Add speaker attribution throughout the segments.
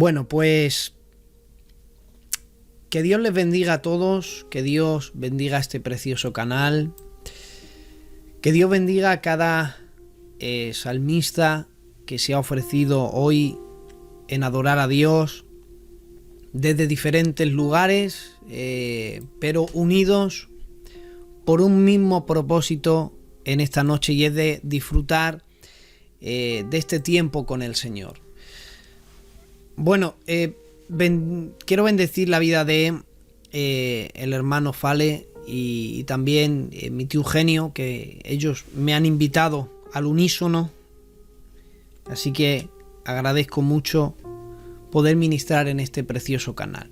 Speaker 1: Bueno, pues que Dios les bendiga a todos, que Dios bendiga este precioso canal, que Dios bendiga a cada salmista que se ha ofrecido hoy en adorar a Dios desde diferentes lugares, pero unidos por un mismo propósito en esta noche, y es de disfrutar de este tiempo con el Señor. Bueno, quiero bendecir la vida de el hermano Fale y también mi tío Eugenio, que ellos me han invitado al unísono, así que agradezco mucho poder ministrar en este precioso canal.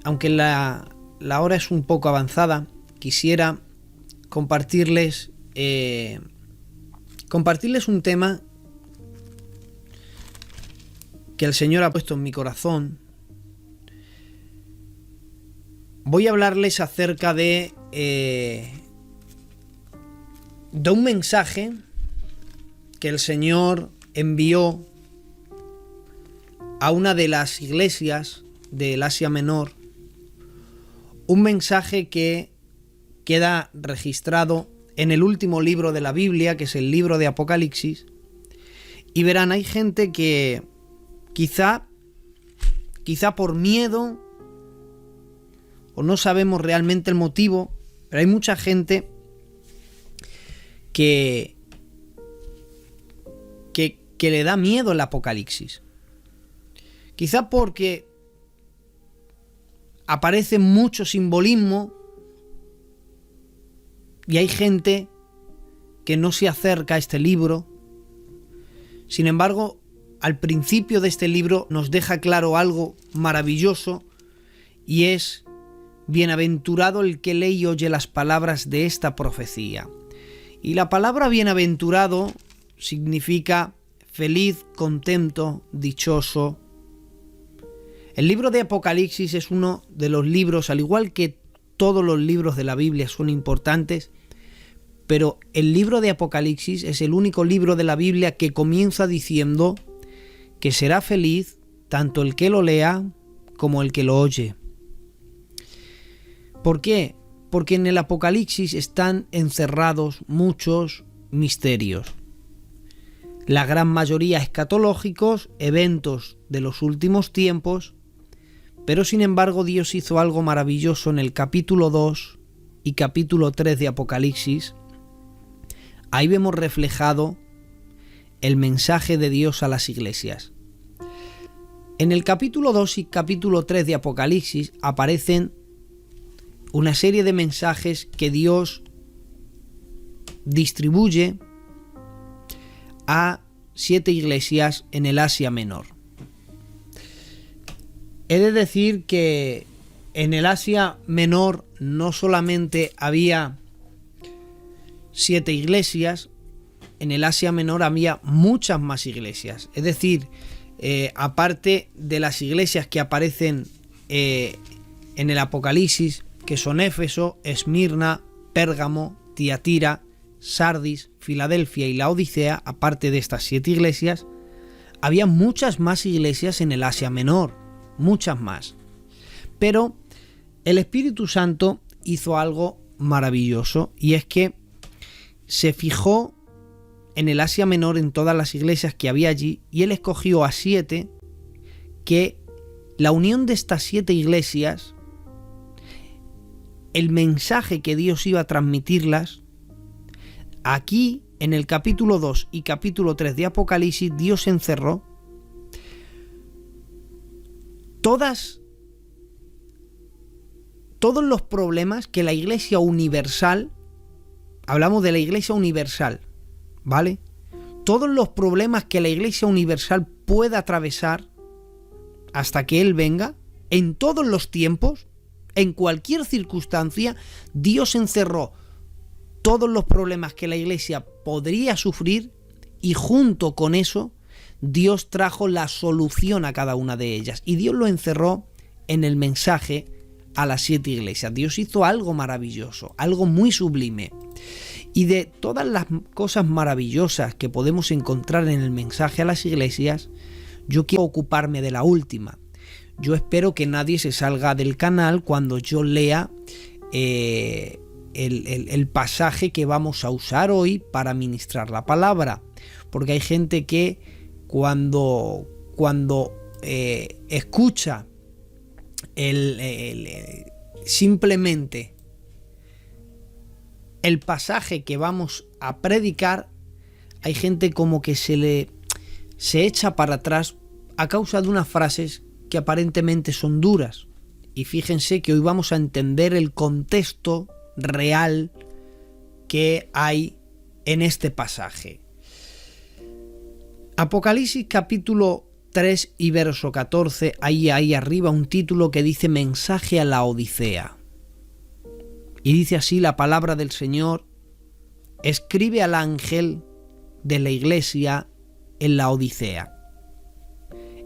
Speaker 1: Aunque la hora es un poco avanzada, quisiera compartirles un tema que el Señor ha puesto en mi corazón. Voy a hablarles acerca de un mensaje que el Señor envió a una de las iglesias del Asia Menor, un mensaje que queda registrado en el último libro de la Biblia, que es el libro de Apocalipsis. Y verán, hay gente que quizá por miedo, o no sabemos realmente el motivo, pero hay mucha gente que le da miedo el Apocalipsis. Quizá porque aparece mucho simbolismo y hay gente que no se acerca a este libro. Sin embargo, al principio de este libro nos deja claro algo maravilloso, y es: bienaventurado el que lee y oye las palabras de esta profecía. Y la palabra bienaventurado significa feliz, contento, dichoso. El libro de Apocalipsis es uno de los libros, al igual que todos los libros de la Biblia son importantes, pero el libro de Apocalipsis es el único libro de la Biblia que comienza diciendo que será feliz tanto el que lo lea como el que lo oye. ¿Por qué? Porque en el Apocalipsis están encerrados muchos misterios. La gran mayoría escatológicos, eventos de los últimos tiempos, pero sin embargo Dios hizo algo maravilloso en el capítulo 2 y capítulo 3 de Apocalipsis. Ahí vemos reflejado el mensaje de Dios a las iglesias. En el capítulo 2 y capítulo 3 de Apocalipsis aparecen una serie de mensajes que Dios distribuye a 7 iglesias en el Asia Menor. He de decir que en el Asia Menor no solamente había 7 iglesias, en el Asia Menor había muchas más iglesias. Es decir, aparte de las iglesias que aparecen en el Apocalipsis, que son Éfeso, Esmirna, Pérgamo, Tiatira, Sardis, Filadelfia y la Odisea, aparte de estas 7 iglesias, había muchas más iglesias en el Asia Menor, muchas más. Pero el Espíritu Santo hizo algo maravilloso, y es que se fijó en el Asia Menor, en todas las iglesias que había allí, y él escogió a 7, que la unión de estas 7 iglesias, el mensaje que Dios iba a transmitirlas, aquí en el capítulo 2 y capítulo 3 de Apocalipsis, Dios encerró todos los problemas que la Iglesia Universal, hablamos de la Iglesia Universal, ¿vale? Todos los problemas que la Iglesia Universal pueda atravesar hasta que Él venga, en todos los tiempos, en cualquier circunstancia, Dios encerró todos los problemas que la Iglesia podría sufrir, y junto con eso Dios trajo la solución a cada una de ellas, y Dios lo encerró en el mensaje a las 7 iglesias. Dios hizo algo maravilloso, algo muy sublime. Y de todas las cosas maravillosas que podemos encontrar en el mensaje a las iglesias, Yo quiero ocuparme de la última. Yo espero que nadie se salga del canal cuando yo lea el pasaje que vamos a usar hoy para ministrar la palabra. Porque hay gente que cuando escucha simplemente el pasaje que vamos a predicar, hay gente como que se echa para atrás a causa de unas frases que aparentemente son duras. Y fíjense que hoy vamos a entender el contexto real que hay en este pasaje. Apocalipsis capítulo 3 y verso 14, ahí arriba un título que dice Mensaje a la Odisea. Y dice así la palabra del Señor: escribe al ángel de la iglesia en la Odisea.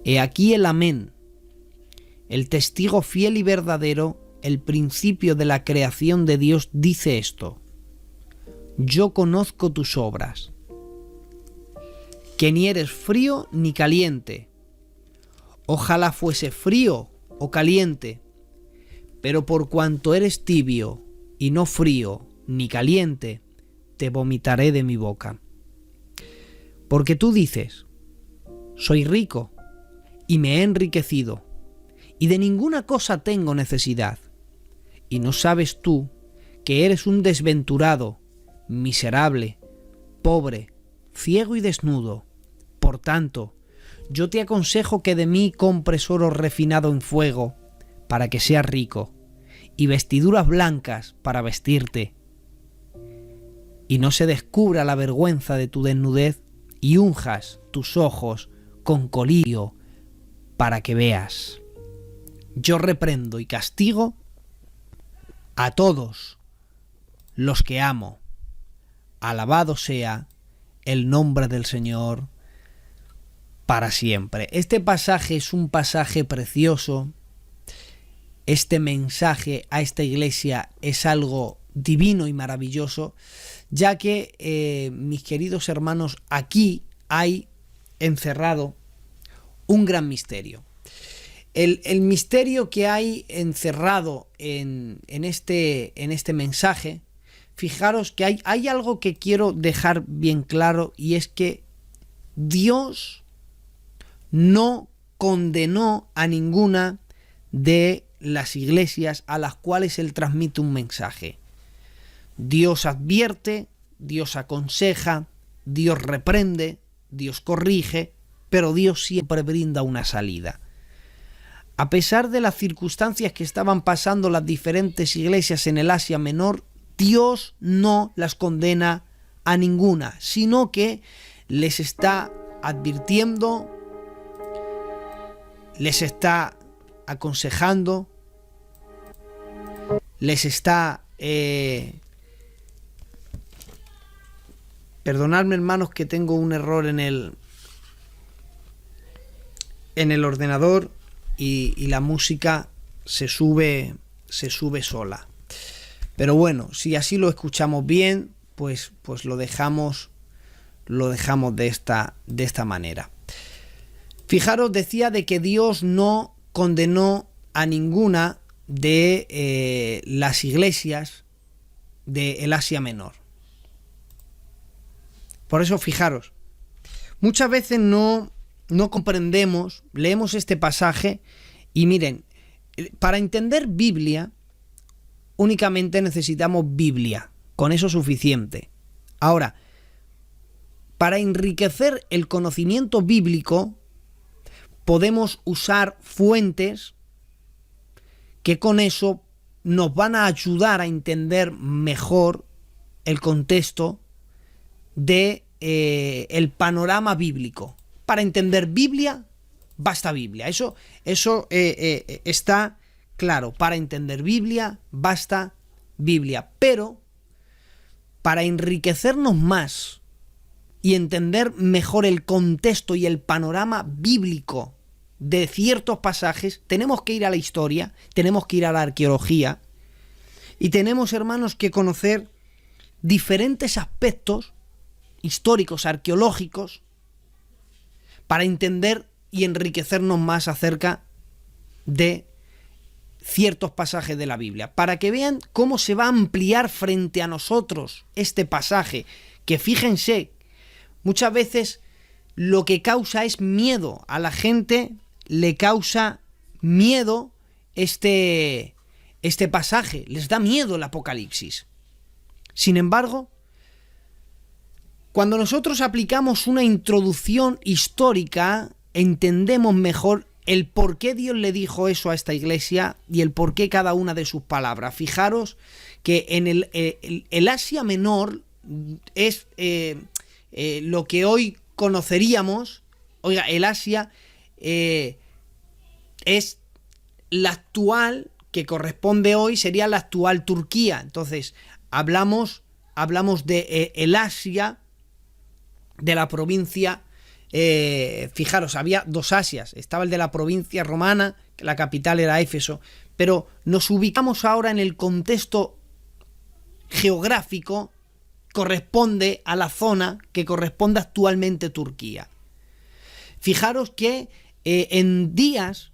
Speaker 1: He aquí el amén, el testigo fiel y verdadero, el principio de la creación de Dios, dice esto: yo conozco tus obras, que ni eres frío ni caliente. Ojalá fuese frío o caliente, pero por cuanto eres tibio y no frío ni caliente, te vomitaré de mi boca. Porque tú dices: soy rico y me he enriquecido, y de ninguna cosa tengo necesidad. Y no sabes tú que eres un desventurado, miserable, pobre, ciego y desnudo. Por tanto, yo te aconsejo que de mí compres oro refinado en fuego, para que seas rico, y vestiduras blancas para vestirte, y no se descubra la vergüenza de tu desnudez, y unjas tus ojos con colirio para que veas. Yo reprendo y castigo a todos los que amo. Alabado sea el nombre del Señor para siempre. Este pasaje es un pasaje precioso. Este mensaje a esta iglesia es algo divino y maravilloso, ya que, mis queridos hermanos, aquí hay encerrado un gran misterio. El misterio que hay encerrado en este mensaje, fijaros que hay algo que quiero dejar bien claro, y es que Dios no condenó a ninguna de las iglesias a las cuales Él transmite un mensaje. Dios advierte, Dios aconseja, Dios reprende, Dios corrige, pero Dios siempre brinda una salida. A pesar de las circunstancias que estaban pasando las diferentes iglesias en el Asia Menor, Dios no las condena a ninguna, sino que les está advirtiendo, les está aconsejando, les está... Perdonadme, hermanos, que tengo un error en el ordenador y la música se sube sola. Pero bueno, si así lo escuchamos bien, pues lo dejamos de esta manera. Fijaros, decía de que Dios no condenó a ninguna de las iglesias del Asia Menor. Por eso, fijaros, muchas veces no comprendemos, leemos este pasaje y miren, para entender Biblia únicamente necesitamos Biblia, con eso es suficiente. Ahora, para enriquecer el conocimiento bíblico podemos usar fuentes que con eso nos van a ayudar a entender mejor el contexto de el panorama bíblico. Para entender Biblia, basta Biblia. Eso está claro. Para entender Biblia, basta Biblia. Pero para enriquecernos más y entender mejor el contexto y el panorama bíblico de ciertos pasajes, tenemos que ir a la historia, tenemos que ir a la arqueología y tenemos, hermanos, que conocer diferentes aspectos históricos, arqueológicos, para entender y enriquecernos más acerca de ciertos pasajes de la Biblia, para que vean cómo se va a ampliar frente a nosotros este pasaje, que fíjense, muchas veces lo que causa es miedo, a la gente le causa miedo este pasaje, les da miedo el Apocalipsis. Sin embargo, cuando nosotros aplicamos una introducción histórica, entendemos mejor el por qué Dios le dijo eso a esta iglesia y el por qué cada una de sus palabras. Fijaros que en el Asia Menor es lo que hoy conoceríamos. Oiga, el Asia es la actual, que corresponde hoy, sería la actual Turquía. Entonces, hablamos de el Asia, de la provincia. Fijaros, había dos Asias, estaba el de la provincia romana, que la capital era Éfeso, pero nos ubicamos ahora en el contexto geográfico, corresponde a la zona que corresponde actualmente Turquía. Fijaros que en días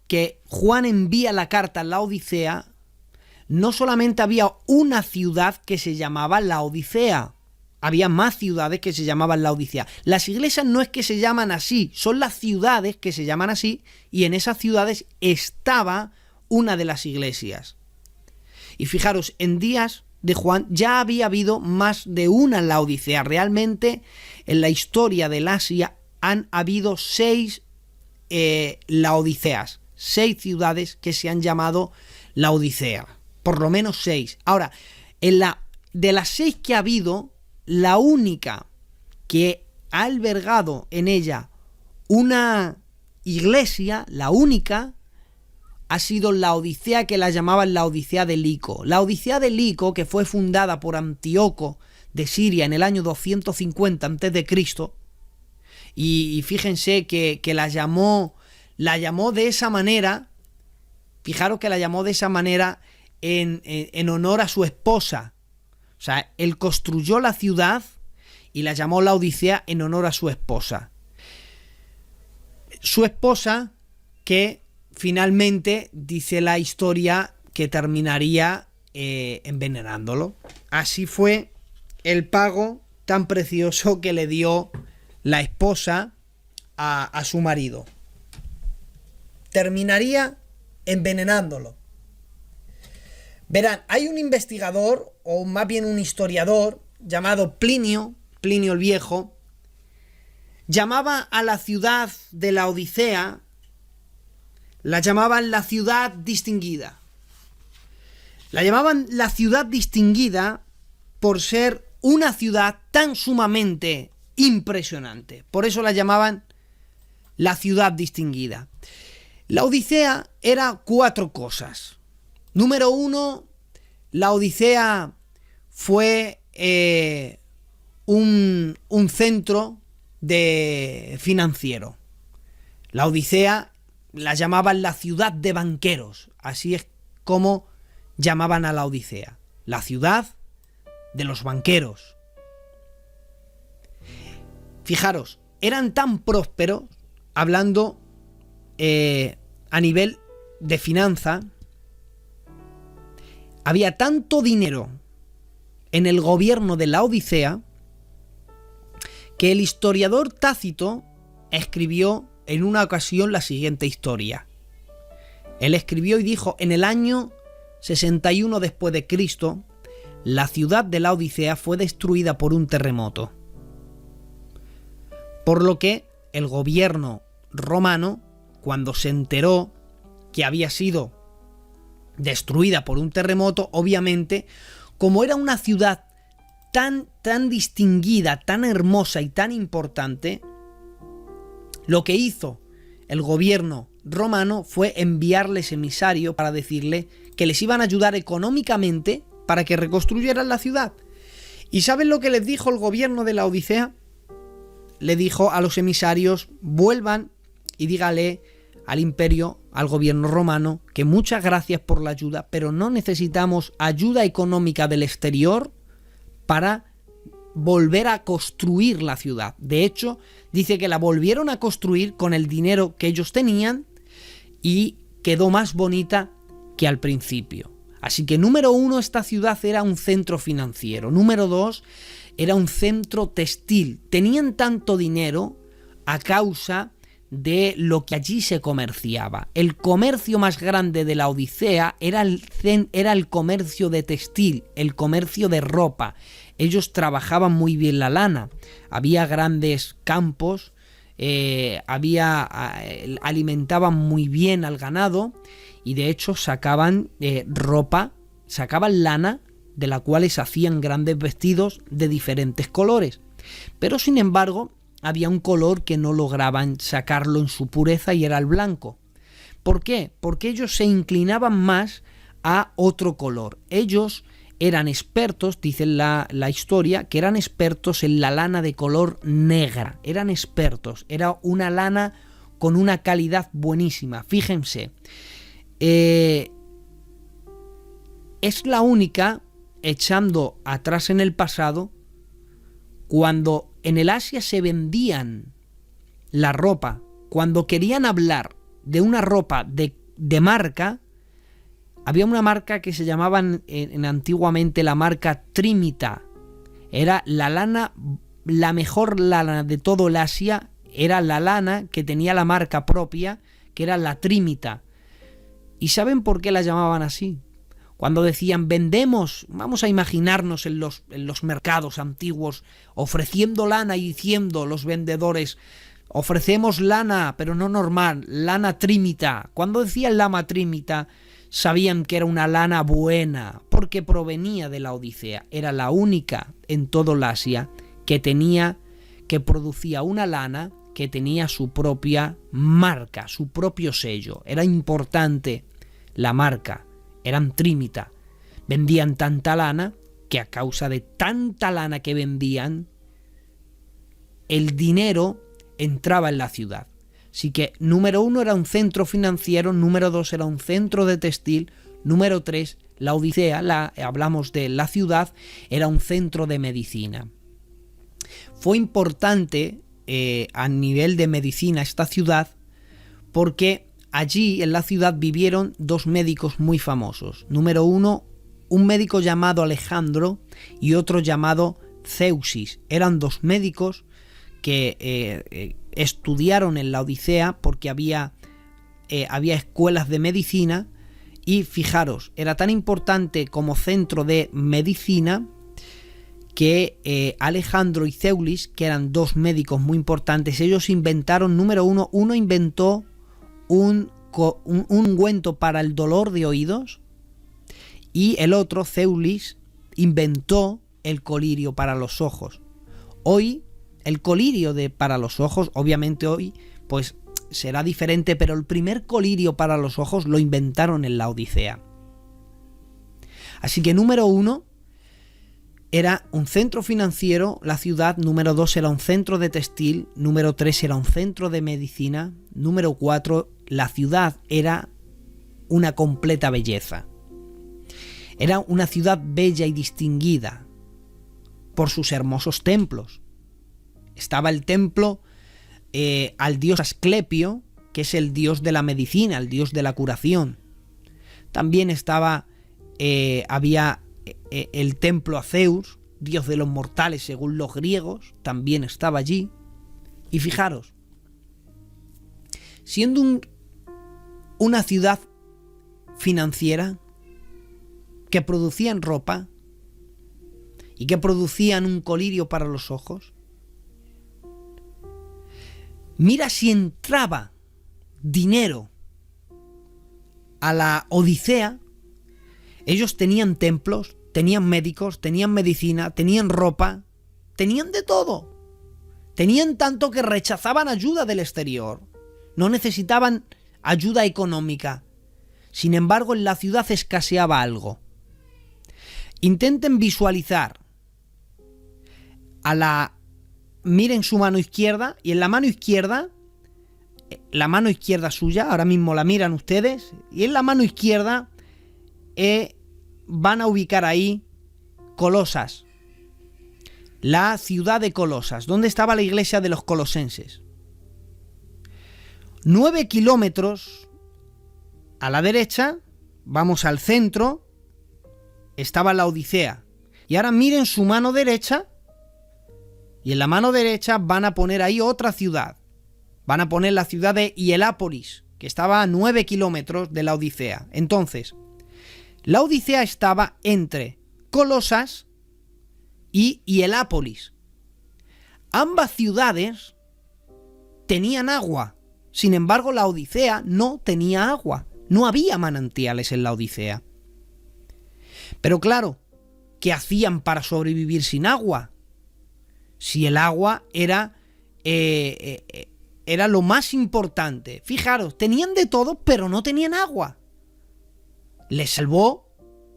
Speaker 1: que Juan envía la carta a la Odisea, no solamente había una ciudad que se llamaba la Odisea, había más ciudades que se llamaban la Odisea. Las iglesias no es que se llaman así, son las ciudades que se llaman así, y en esas ciudades estaba una de las iglesias. Y fijaros, en días de Juan ya había habido más de una Laodicea. Realmente en la historia del Asia han habido 6 Laodiceas, 6 ciudades que se han llamado Laodicea, por lo menos 6. Ahora, de las 6 que ha habido, la única que ha albergado en ella una iglesia, la única, ha sido la Odisea, que la llamaban la Odisea de Lico. La Odisea de Lico, que fue fundada por Antíoco de Siria en el año 250 a.C., y fíjense que la llamó de esa manera. Fijaros que la llamó de esa manera en honor a su esposa. O sea, él construyó la ciudad y la llamó la Odisea en honor a su esposa. Su esposa, que finalmente dice la historia que terminaría envenenándolo. Así fue el pago tan precioso que le dio la esposa a su marido. Terminaría envenenándolo. Verán, hay un investigador, o más bien un historiador, llamado Plinio el Viejo, llamaba a la ciudad de la Odisea, la llamaban la ciudad distinguida. La llamaban la ciudad distinguida por ser una ciudad tan sumamente impresionante. Por eso la llamaban la ciudad distinguida. La Odisea era 4 cosas. Número 1, la Odisea fue un centro financiero. La Odisea la llamaban la ciudad de banqueros. Así es como llamaban a la Odisea. La ciudad de los banqueros. Fijaros, eran tan prósperos, hablando a nivel de finanza. Había tanto dinero en el gobierno de la Odisea que el historiador Tácito escribió en una ocasión la siguiente historia. Él escribió y dijo: en el año 61 después de Cristo, la ciudad de la Odisea fue destruida por un terremoto. Por lo que el gobierno romano, cuando se enteró que había sido destruida por un terremoto, obviamente, como era una ciudad tan distinguida, tan hermosa y tan importante, lo que hizo el gobierno romano fue enviarles emisarios para decirle que les iban a ayudar económicamente para que reconstruyeran la ciudad. ¿Y saben lo que les dijo el gobierno de la Odisea? Le dijo a los emisarios: vuelvan y dígale al imperio, al gobierno romano, que muchas gracias por la ayuda, pero no necesitamos ayuda económica del exterior para volver a construir la ciudad. De hecho, dice que la volvieron a construir con el dinero que ellos tenían y quedó más bonita que al principio. Así que número 1, esta ciudad era un centro financiero. Número 2, era un centro textil. Tenían tanto dinero a causa de lo que allí se comerciaba. El comercio más grande de la Odisea era el comercio de textil, el comercio de ropa. Ellos trabajaban muy bien la lana. Había grandes campos, alimentaban muy bien al ganado y de hecho sacaban ropa, sacaban lana de la cual se hacían grandes vestidos de diferentes colores. Pero sin embargo, había un color que no lograban sacarlo en su pureza y era el blanco. ¿Por qué? Porque ellos se inclinaban más a otro color. Ellos eran expertos, dice la historia, que eran expertos en la lana de color negra. Eran expertos. Era una lana con una calidad buenísima. Fíjense. Es la única, echando atrás en el pasado, cuando en el Asia se vendían la ropa, cuando querían hablar de una ropa de marca, había una marca que se llamaban antiguamente la marca Trimita. Era la lana, la mejor lana de todo el Asia, era la lana que tenía la marca propia, que era la Trimita. ¿Y saben por qué la llamaban así? Cuando decían vendemos, vamos a imaginarnos en los mercados antiguos, ofreciendo lana y diciendo los vendedores, ofrecemos lana, pero no normal, lana Trimita. Cuando decían lana Trimita, sabían que era una lana buena, porque provenía de la Odisea. Era la única en todo el Asia que producía una lana que tenía su propia marca, su propio sello. Era importante la marca. Eran Trimita. Vendían tanta lana que a causa de tanta lana que vendían, el dinero entraba en la ciudad. Así que número 1 era un centro financiero, número 2 era un centro de textil, número 3, la Odisea, hablamos de la ciudad, era un centro de medicina. Fue importante a nivel de medicina esta ciudad porque allí en la ciudad vivieron dos médicos muy famosos. Número 1, un médico llamado Alejandro y otro llamado Zeuxis. Eran dos médicos que estudiaron en la Odisea porque había escuelas de medicina y fijaros, era tan importante como centro de medicina que Alejandro y Zeuxis, que eran dos médicos muy importantes, ellos inventaron, número 1, uno inventó un ungüento para el dolor de oídos y el otro, Zeuxis, inventó el colirio para los ojos. Hoy el colirio para los ojos, obviamente hoy pues será diferente, pero el primer colirio para los ojos lo inventaron en la Odisea. Así que número 1 era un centro financiero, la ciudad. Número 2 era un centro de textil. Número 3 era un centro de medicina. Número 4, la ciudad era una completa belleza. Era una ciudad bella y distinguida por sus hermosos templos. Estaba el templo al dios Asclepio, que es el dios de la medicina, el dios de la curación. También había el templo a Zeus, dios de los mortales según los griegos, también estaba allí. Y fijaros, siendo una ciudad financiera que producían ropa y que producían un colirio para los ojos, mira si entraba dinero a la Odisea. Ellos tenían templos, tenían médicos, tenían medicina, tenían ropa, tenían de todo. Tenían tanto que rechazaban ayuda del exterior. No necesitaban ayuda económica. Sin embargo, en la ciudad escaseaba algo. Intenten visualizar miren su mano izquierda y en la mano izquierda suya, ahora mismo la miran ustedes, y en la mano izquierda van a ubicar ahí colosas. la ciudad de Colosas, donde estaba la iglesia de los colosenses. 9 kilómetros a la derecha, vamos al centro, estaba la Odisea. Y ahora miren su mano derecha, y en la mano derecha van a poner ahí otra ciudad. Van a poner la ciudad de Hierápolis, que estaba a 9 kilómetros de la Odisea. Entonces, la Odisea estaba entre Colosas y Hierápolis. Ambas ciudades tenían agua. Sin embargo, la Odisea no tenía agua. No había manantiales en la Odisea. Pero claro, ¿qué hacían para sobrevivir sin agua? Si el agua era lo más importante. Fijaros, tenían de todo, pero no tenían agua. Les salvó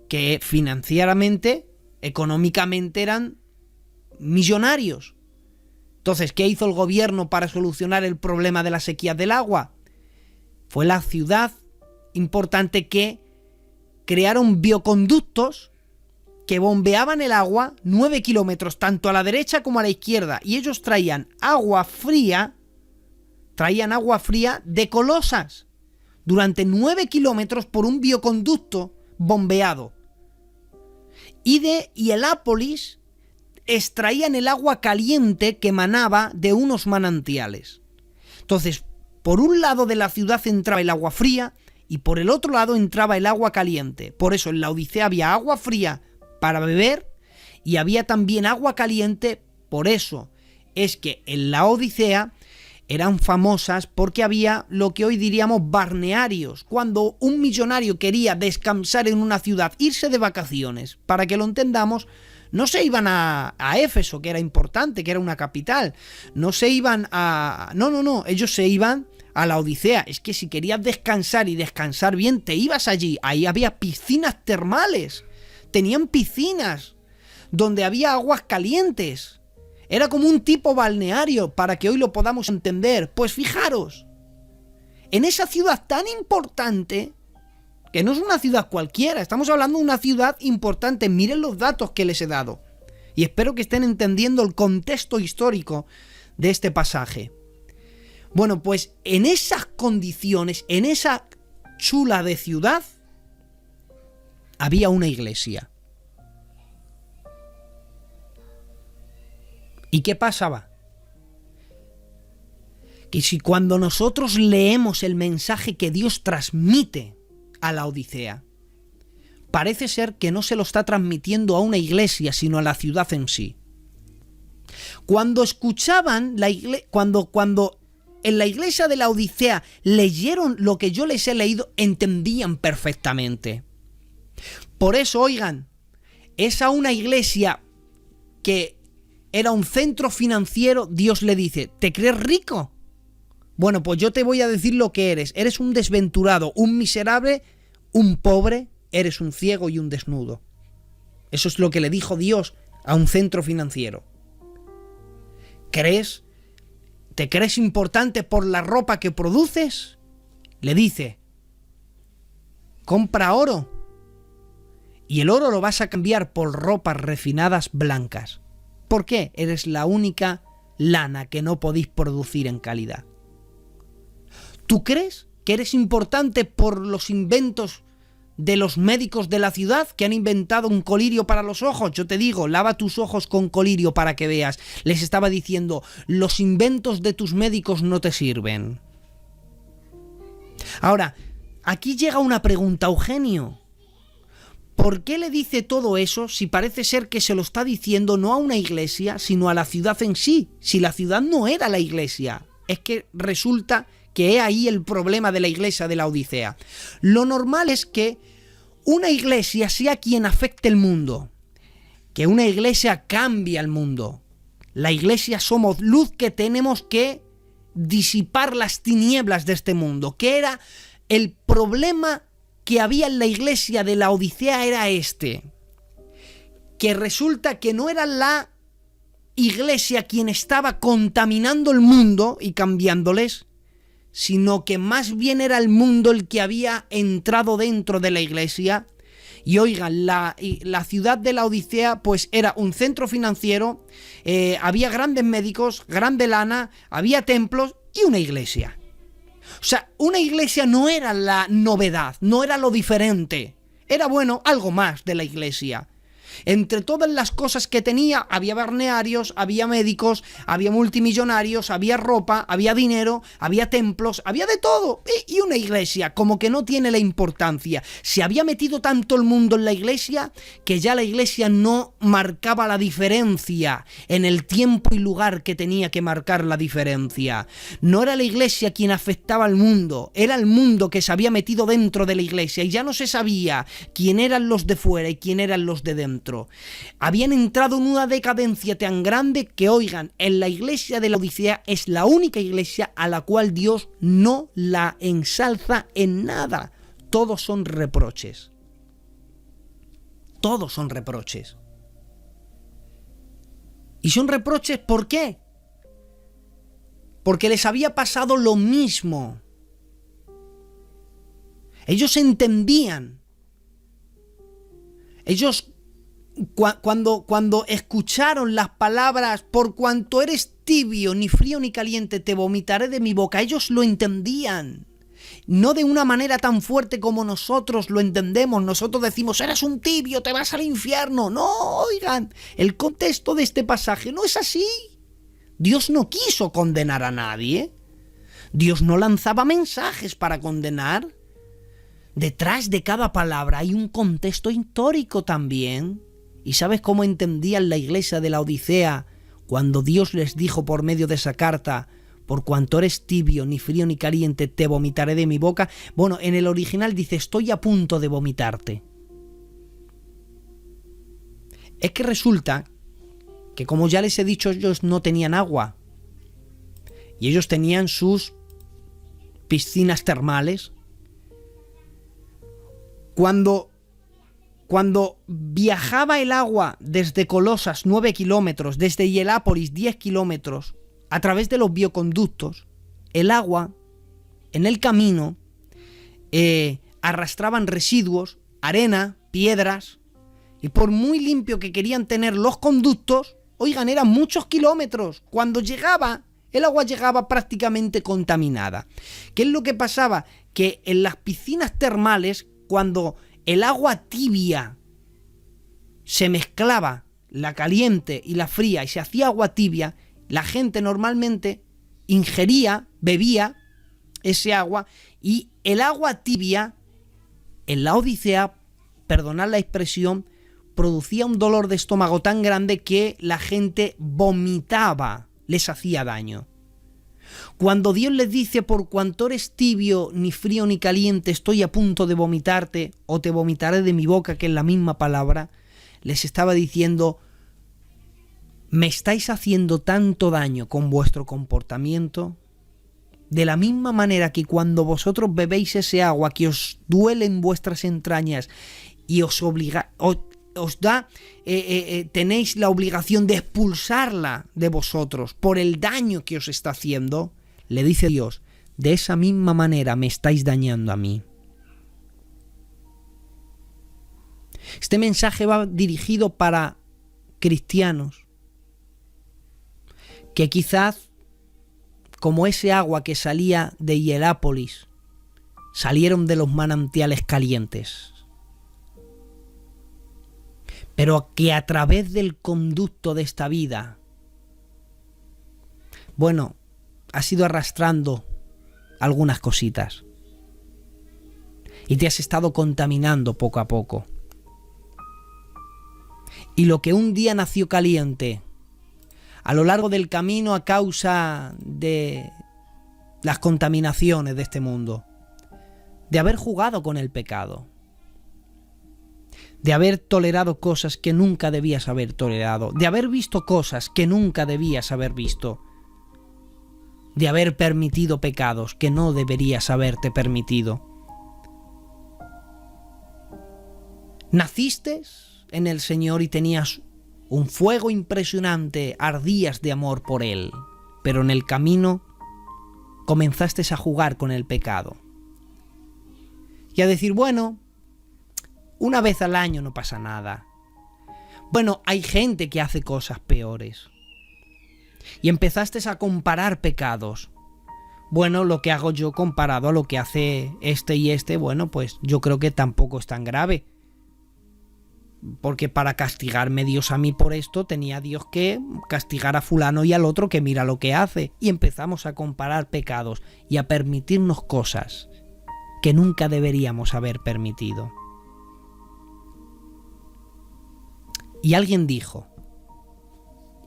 Speaker 1: que financieramente, económicamente eran millonarios. Entonces, ¿qué hizo el gobierno para solucionar el problema de la sequía del agua? Fue la ciudad importante que crearon bioconductos que bombeaban el agua 9 kilómetros, tanto a la derecha como a la izquierda, y ellos traían agua fría de Colosas, durante 9 kilómetros por un bioconducto bombeado. Y de Hierápolis extraían el agua caliente que emanaba de unos manantiales. Entonces, por un lado de la ciudad entraba el agua fría y por el otro lado entraba el agua caliente. Por eso en la Odisea había agua fría para beber y había también agua caliente. Por eso es que en la Odisea eran famosas porque había lo que hoy diríamos balnearios. Cuando un millonario quería descansar en una ciudad, irse de vacaciones, para que lo entendamos, no se iban a Éfeso, que era importante, que era una capital. No se iban a... No, ellos se iban a la Odisea. Es que si querías descansar y descansar bien, te ibas allí. Ahí había piscinas termales. Tenían piscinas donde había aguas calientes. Era como un tipo balneario, para que hoy lo podamos entender. Pues fijaros, en esa ciudad tan importante, que no es una ciudad cualquiera, estamos hablando de una ciudad importante. Miren los datos que les he dado. Y espero que estén entendiendo el contexto histórico de este pasaje. Bueno, pues en esas condiciones, en esa chula de ciudad, había una iglesia. ¿Y qué pasaba? Que si cuando nosotros leemos el mensaje que Dios transmite a la Odisea, parece ser que no se lo está transmitiendo a una iglesia, sino a la ciudad en sí. Cuando escuchaban, cuando en la iglesia de la Odisea leyeron lo que yo les he leído, entendían perfectamente. Por eso, oigan, es a una iglesia que era un centro financiero, Dios le dice: ¿te crees rico? Bueno, pues yo te voy a decir lo que eres. Eres un desventurado, un miserable, un pobre, eres un ciego y un desnudo. Eso es lo que le dijo Dios a un centro financiero. ¿Te crees importante por la ropa que produces? Le dice: compra oro. Y el oro lo vas a cambiar por ropas refinadas blancas. ¿Por qué? Eres la única lana que no podéis producir en calidad. ¿Tú crees que eres importante por los inventos de los médicos de la ciudad que han inventado un colirio para los ojos? Yo te digo, lava tus ojos con colirio para que veas. Les estaba diciendo, los inventos de tus médicos no te sirven. Ahora, aquí llega una pregunta, Eugenio. ¿Por qué le dice todo eso si parece ser que se lo está diciendo no a una iglesia, sino a la ciudad en sí? Si la ciudad no era la iglesia. Es que resulta que es ahí el problema de la iglesia de la Odisea. Lo normal es que una iglesia sea quien afecte el mundo. Que una iglesia cambie al mundo. La iglesia somos luz que tenemos que disipar las tinieblas de este mundo. ¿Qué era el problema que había en la iglesia de la Odisea? Era que resulta que no era la iglesia quien estaba contaminando el mundo y cambiándoles, sino que más bien era el mundo el que había entrado dentro de la iglesia Y oigan, la ciudad de Laodicea pues era un centro financiero, había grandes médicos, grande lana, había templos y una iglesia. O sea, una iglesia no era la novedad, no era lo diferente, era bueno, algo más de la iglesia. Entre todas las cosas que tenía, había balnearios, había médicos, había multimillonarios, había ropa, había dinero, había templos, había de todo. Y una iglesia, como que no tiene la importancia. Se había metido tanto el mundo en la iglesia que ya la iglesia no marcaba la diferencia en el tiempo y lugar que tenía que marcar la diferencia. No era la iglesia quien afectaba al mundo, era el mundo que se había metido dentro de la iglesia y ya no se sabía quién eran los de fuera y quién eran los de dentro. Habían entrado en una decadencia tan grande que, oigan, en la iglesia de Laodicea es la única iglesia a la cual Dios no la ensalza en nada. Todos son reproches. Todos son reproches. Y son reproches, ¿por qué? Porque les había pasado lo mismo. Ellos entendían. Ellos cuando escucharon las palabras, por cuanto eres tibio, ni frío ni caliente, te vomitaré de mi boca, ellos lo entendían. No de una manera tan fuerte como nosotros lo entendemos. Nosotros decimos, eres un tibio, te vas al infierno. No, oigan, el contexto de este pasaje no es así. Dios no quiso condenar a nadie. Dios no lanzaba mensajes para condenar. Detrás de cada palabra hay un contexto histórico también. ¿Y sabes cómo entendían la iglesia de Laodicea cuando Dios les dijo por medio de esa carta, por cuanto eres tibio, ni frío ni caliente, te vomitaré de mi boca? Bueno, en el original dice, estoy a punto de vomitarte. Es que resulta que, como ya les he dicho, ellos no tenían agua. Y ellos tenían sus piscinas termales. Cuando viajaba el agua desde Colosas 9 kilómetros, desde Hierápolis 10 kilómetros, a través de los bioconductos, el agua en el camino arrastraban residuos, arena, piedras, y por muy limpio que querían tener los conductos, oigan, eran muchos kilómetros. Cuando llegaba, el agua llegaba prácticamente contaminada. ¿Qué es lo que pasaba? Que en las piscinas termales, cuando el agua tibia se mezclaba, la caliente y la fría, y se hacía agua tibia, la gente normalmente ingería, bebía ese agua, y el agua tibia en Laodicea, perdonad la expresión, producía un dolor de estómago tan grande que la gente vomitaba, les hacía daño. Cuando Dios les dice, por cuanto eres tibio, ni frío ni caliente, estoy a punto de vomitarte, o te vomitaré de mi boca, que es la misma palabra, les estaba diciendo, me estáis haciendo tanto daño con vuestro comportamiento, de la misma manera que cuando vosotros bebéis ese agua que os duele en vuestras entrañas y os obliga, tenéis la obligación de expulsarla de vosotros por el daño que os está haciendo, le dice Dios, de esa misma manera me estáis dañando a mí. Este mensaje va dirigido para cristianos que quizás, como ese agua que salía de Hierápolis, salieron de los manantiales calientes, pero que a través del conducto de esta vida, bueno, has ido arrastrando algunas cositas y te has estado contaminando poco a poco. Y lo que un día nació caliente, a lo largo del camino, a causa de las contaminaciones de este mundo, de haber jugado con el pecado, de haber tolerado cosas que nunca debías haber tolerado, de haber visto cosas que nunca debías haber visto, de haber permitido pecados que no deberías haberte permitido. Naciste en el Señor y tenías un fuego impresionante, ardías de amor por Él, pero en el camino comenzaste a jugar con el pecado y a decir, bueno, una vez al año no pasa nada. Bueno, hay gente que hace cosas peores. Y empezaste a comparar pecados. Bueno, lo que hago yo comparado a lo que hace este y este, bueno, pues yo creo que tampoco es tan grave. Porque para castigarme Dios a mí por esto, tenía Dios que castigar a fulano y al otro que mira lo que hace. Y empezamos a comparar pecados y a permitirnos cosas que nunca deberíamos haber permitido. Y alguien dijo,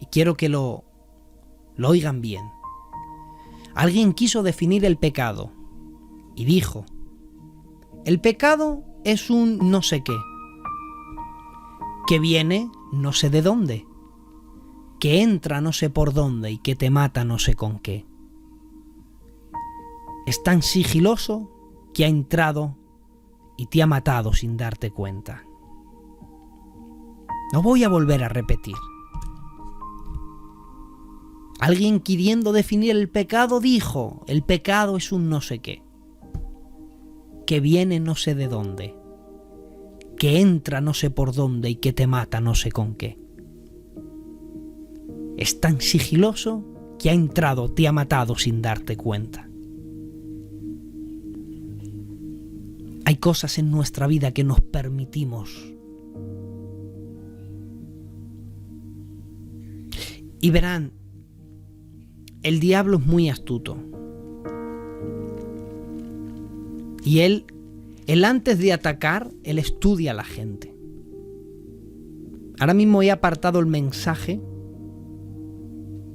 Speaker 1: y quiero que lo oigan bien, alguien quiso definir el pecado y dijo, el pecado es un no sé qué, que viene no sé de dónde, que entra no sé por dónde y que te mata no sé con qué. Es tan sigiloso que ha entrado y te ha matado sin darte cuenta. No voy a volver a repetir. Alguien queriendo definir el pecado dijo, el pecado es un no sé qué, que viene no sé de dónde, que entra no sé por dónde y que te mata no sé con qué. Es tan sigiloso que ha entrado, te ha matado sin darte cuenta. Hay cosas en nuestra vida que nos permitimos. Y verán, el diablo es muy astuto. Y él antes de atacar, él estudia a la gente. Ahora mismo he apartado el mensaje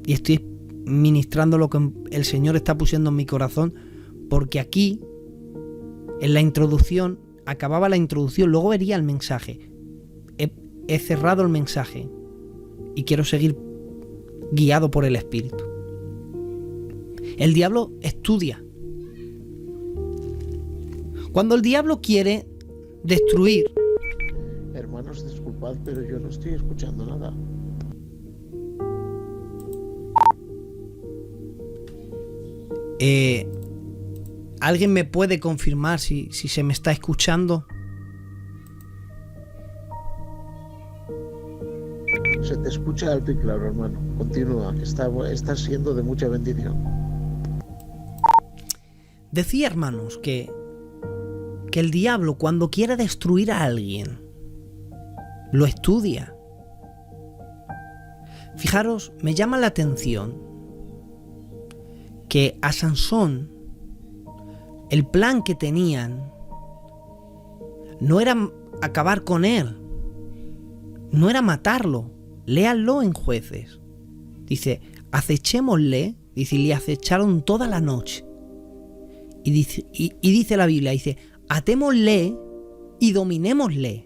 Speaker 1: y estoy ministrando lo que el Señor está pusiendo en mi corazón, porque aquí, en la introducción, acababa la introducción, luego vería el mensaje. He cerrado el mensaje y quiero seguir guiado por el Espíritu. El diablo estudia. Cuando el diablo quiere destruir...
Speaker 2: Hermanos, disculpad, pero yo no estoy escuchando nada.
Speaker 1: ¿Alguien me puede confirmar si se me está escuchando?
Speaker 2: Se te escucha alto y claro, hermano. Continúa, que está siendo de mucha bendición.
Speaker 1: Decía, hermanos, que el diablo, cuando quiere destruir a alguien, lo estudia. Fijaros, me llama la atención que a Sansón, el plan que tenían no era acabar con él, no era matarlo. Léanlo en Jueces. Dice, acechémosle, dice, y le acecharon toda la noche. Y dice la Biblia, dice, atémosle y dominémosle.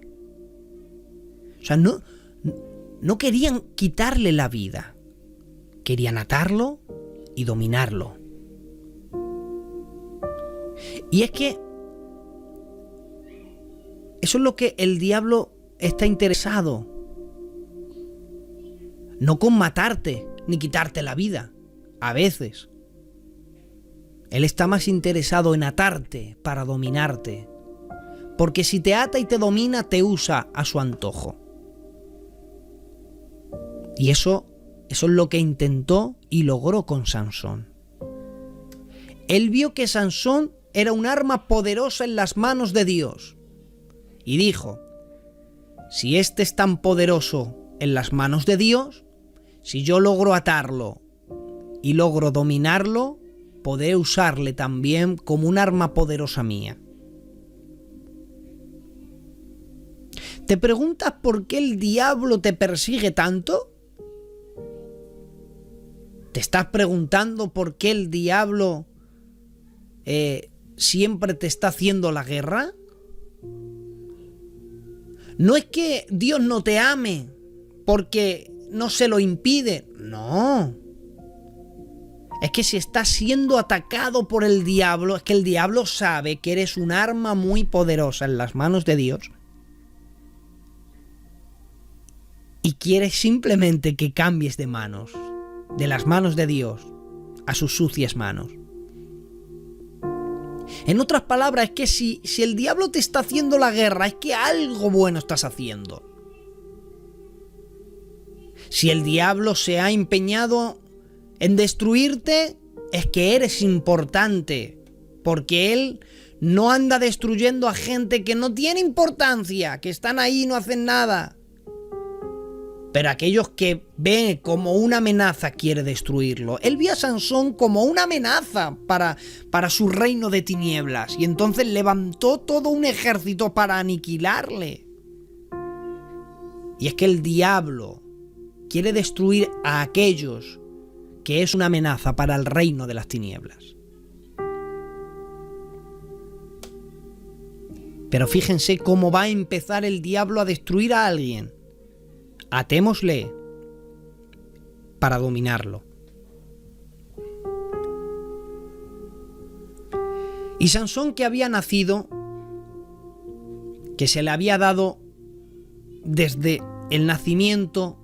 Speaker 1: O sea, no querían quitarle la vida, querían atarlo y dominarlo. Y es que eso es lo que el diablo está interesado. No con matarte ni quitarte la vida, a veces. Él está más interesado en atarte para dominarte. Porque si te ata y te domina, te usa a su antojo. Y eso es lo que intentó y logró con Sansón. Él vio que Sansón era un arma poderosa en las manos de Dios. Y dijo, si este es tan poderoso en las manos de Dios, si yo logro atarlo y logro dominarlo, podré usarle también como un arma poderosa mía. ¿Te preguntas por qué el diablo te persigue tanto? ¿Te estás preguntando por qué el diablo siempre te está haciendo la guerra? No es que Dios no te ame porque no se lo impide, no. Es que si estás siendo atacado por el diablo, es que el diablo sabe que eres un arma muy poderosa en las manos de Dios y quiere simplemente que cambies de manos, de las manos de Dios a sus sucias manos. En otras palabras, es que si el diablo te está haciendo la guerra, es que algo bueno estás haciendo. Si el diablo se ha empeñado en destruirte, es que eres importante, porque él no anda destruyendo a gente que no tiene importancia, que están ahí y no hacen nada. Pero aquellos que ven como una amenaza quiere destruirlo. Él vio a Sansón como una amenaza para su reino de tinieblas, y entonces levantó todo un ejército para aniquilarle. Y es que el diablo quiere destruir a aquellos que es una amenaza para el reino de las tinieblas. Pero fíjense cómo va a empezar el diablo a destruir a alguien. Atémosle para dominarlo. Y Sansón, que había nacido, que se le había dado desde el nacimiento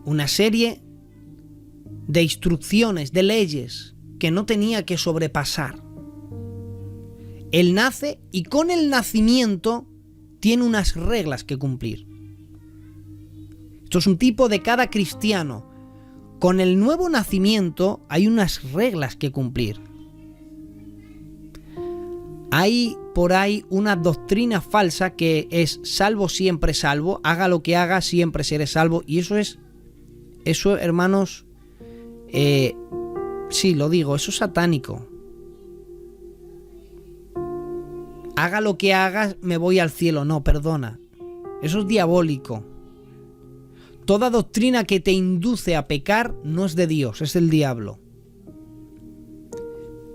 Speaker 1: una serie de instrucciones, de leyes que no tenía que sobrepasar. Él nace y con el nacimiento tiene unas reglas que cumplir. Esto es un tipo de cada cristiano. Con el nuevo nacimiento hay unas reglas que cumplir. Hay por ahí una doctrina falsa que es salvo siempre salvo, haga lo que haga siempre seré salvo, y eso hermanos, sí, lo digo, eso es satánico. Haga lo que hagas, me voy al cielo. No, perdona. Eso es diabólico. Toda doctrina que te induce a pecar no es de Dios, es del diablo.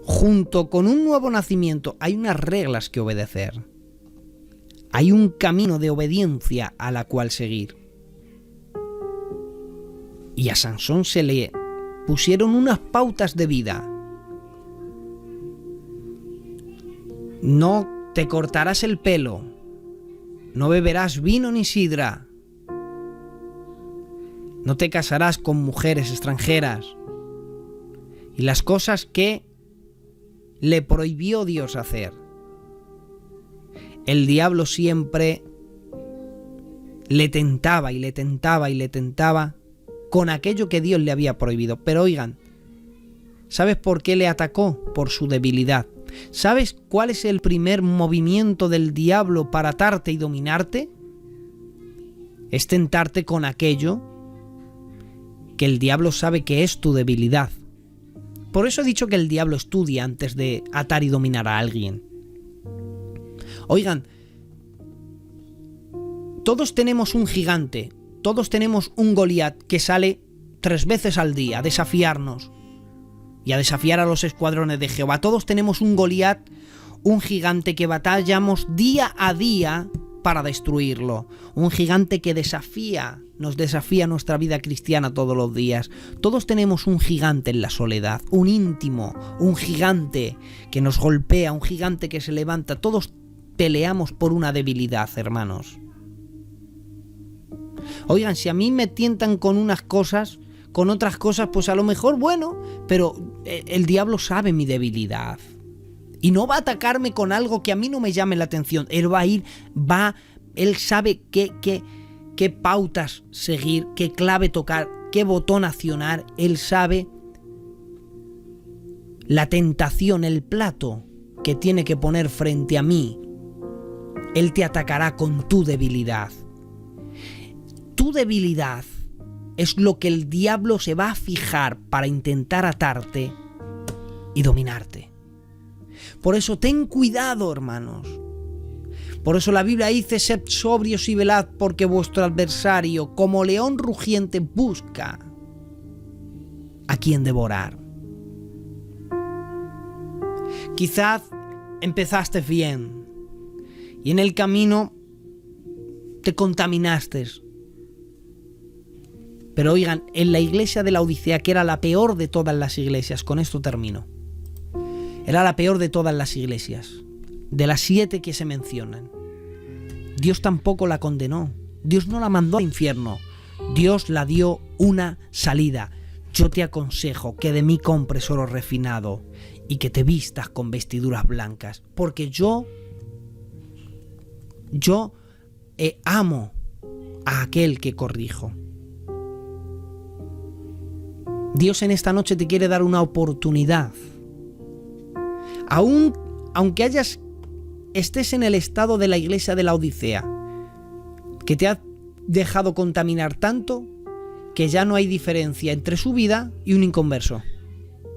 Speaker 1: Junto con un nuevo nacimiento hay unas reglas que obedecer. Hay un camino de obediencia a la cual seguir. Y a Sansón se le pusieron unas pautas de vida. No te cortarás el pelo, no beberás vino ni sidra, no te casarás con mujeres extranjeras, y las cosas que le prohibió Dios hacer. El diablo siempre le tentaba y le tentaba y le tentaba con aquello que Dios le había prohibido. Pero oigan, ¿sabes por qué le atacó? Por su debilidad. ¿Sabes cuál es el primer movimiento del diablo para atarte y dominarte? Es tentarte con aquello que el diablo sabe que es tu debilidad. Por eso he dicho que el diablo estudia antes de atar y dominar a alguien. Oigan, todos tenemos un gigante, todos tenemos un Goliat que sale 3 veces al día a desafiarnos y a desafiar a los escuadrones de Jehová. Todos tenemos un Goliat, un gigante que batallamos día a día para destruirlo. Un gigante que nos desafía nuestra vida cristiana todos los días. Todos tenemos un gigante en la soledad, un íntimo, un gigante que nos golpea, un gigante que se levanta. Todos peleamos por una debilidad, hermanos. Oigan, si a mí me tientan con unas cosas, con otras cosas, pues a lo mejor, bueno, pero el diablo sabe mi debilidad. Y no va a atacarme con algo que a mí no me llame la atención. Él él sabe qué pautas seguir, qué clave tocar, qué botón accionar. Él sabe la tentación, el plato que tiene que poner frente a mí. Él te atacará con tu debilidad. Tu debilidad es lo que el diablo se va a fijar para intentar atarte y dominarte. Por eso ten cuidado, hermanos. Por eso la Biblia dice: sed sobrios y velad, porque vuestro adversario, como león rugiente, busca a quien devorar. Quizás empezaste bien y en el camino te contaminaste. Pero oigan, en la iglesia de Laodicea, que era la peor de todas las iglesias, con esto termino, era la peor de todas las iglesias, de las 7 que se mencionan, Dios tampoco la condenó. Dios no la mandó al infierno. Dios la dio una salida. Yo te aconsejo que de mí compres oro refinado y que te vistas con vestiduras blancas, porque yo amo a aquel que corrijo. Dios en esta noche te quiere dar una oportunidad. Aunque estés en el estado de la iglesia de la Odisea, que te ha dejado contaminar tanto que ya no hay diferencia entre su vida y un inconverso.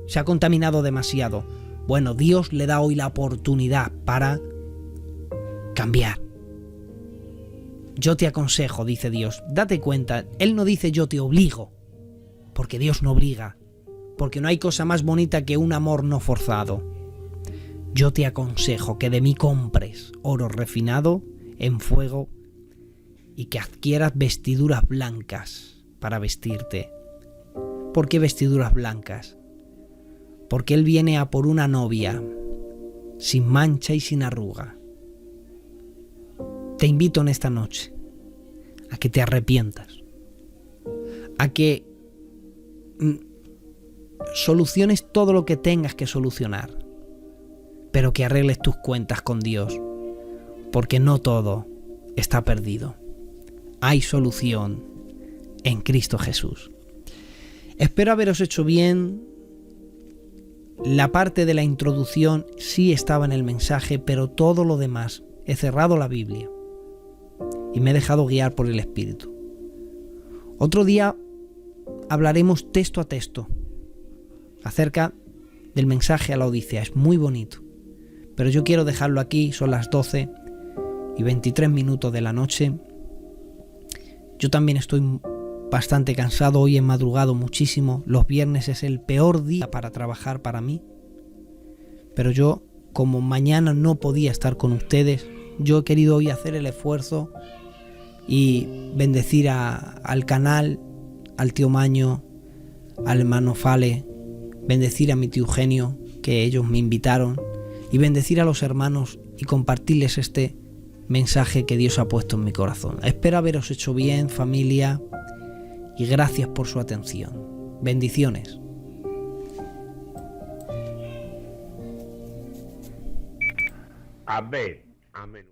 Speaker 1: Se ha contaminado demasiado. Bueno, Dios le da hoy la oportunidad para cambiar. Yo te aconsejo, dice Dios, date cuenta, Él no dice yo te obligo, porque Dios no obliga, porque no hay cosa más bonita que un amor no forzado. Yo te aconsejo que de mí compres oro refinado en fuego y que adquieras vestiduras blancas para vestirte. ¿Por qué vestiduras blancas? Porque Él viene a por una novia sin mancha y sin arruga. Te invito en esta noche a que te arrepientas, a que soluciones todo lo que tengas que solucionar, pero que arregles tus cuentas con Dios, porque no todo está perdido. Hay solución en Cristo Jesús. Espero haberos hecho bien. La parte de la introducción sí estaba en el mensaje, pero todo lo demás he cerrado la Biblia y me he dejado guiar por el Espíritu. Otro día hablaremos texto a texto acerca del mensaje a la Odisea. Es muy bonito, pero yo quiero dejarlo aquí. Son las 12:23 de la noche. Yo también estoy bastante cansado. Hoy he madrugado muchísimo. Los viernes es el peor día para trabajar para mí, pero yo, como mañana no podía estar con ustedes, yo he querido hoy hacer el esfuerzo y bendecir al canal, al tío Maño, al hermano Fale, bendecir a mi tío Eugenio, que ellos me invitaron, y bendecir a los hermanos y compartirles este mensaje que Dios ha puesto en mi corazón. Espero haberos hecho bien, familia, y gracias por su atención. Bendiciones.
Speaker 3: Amén. Amén.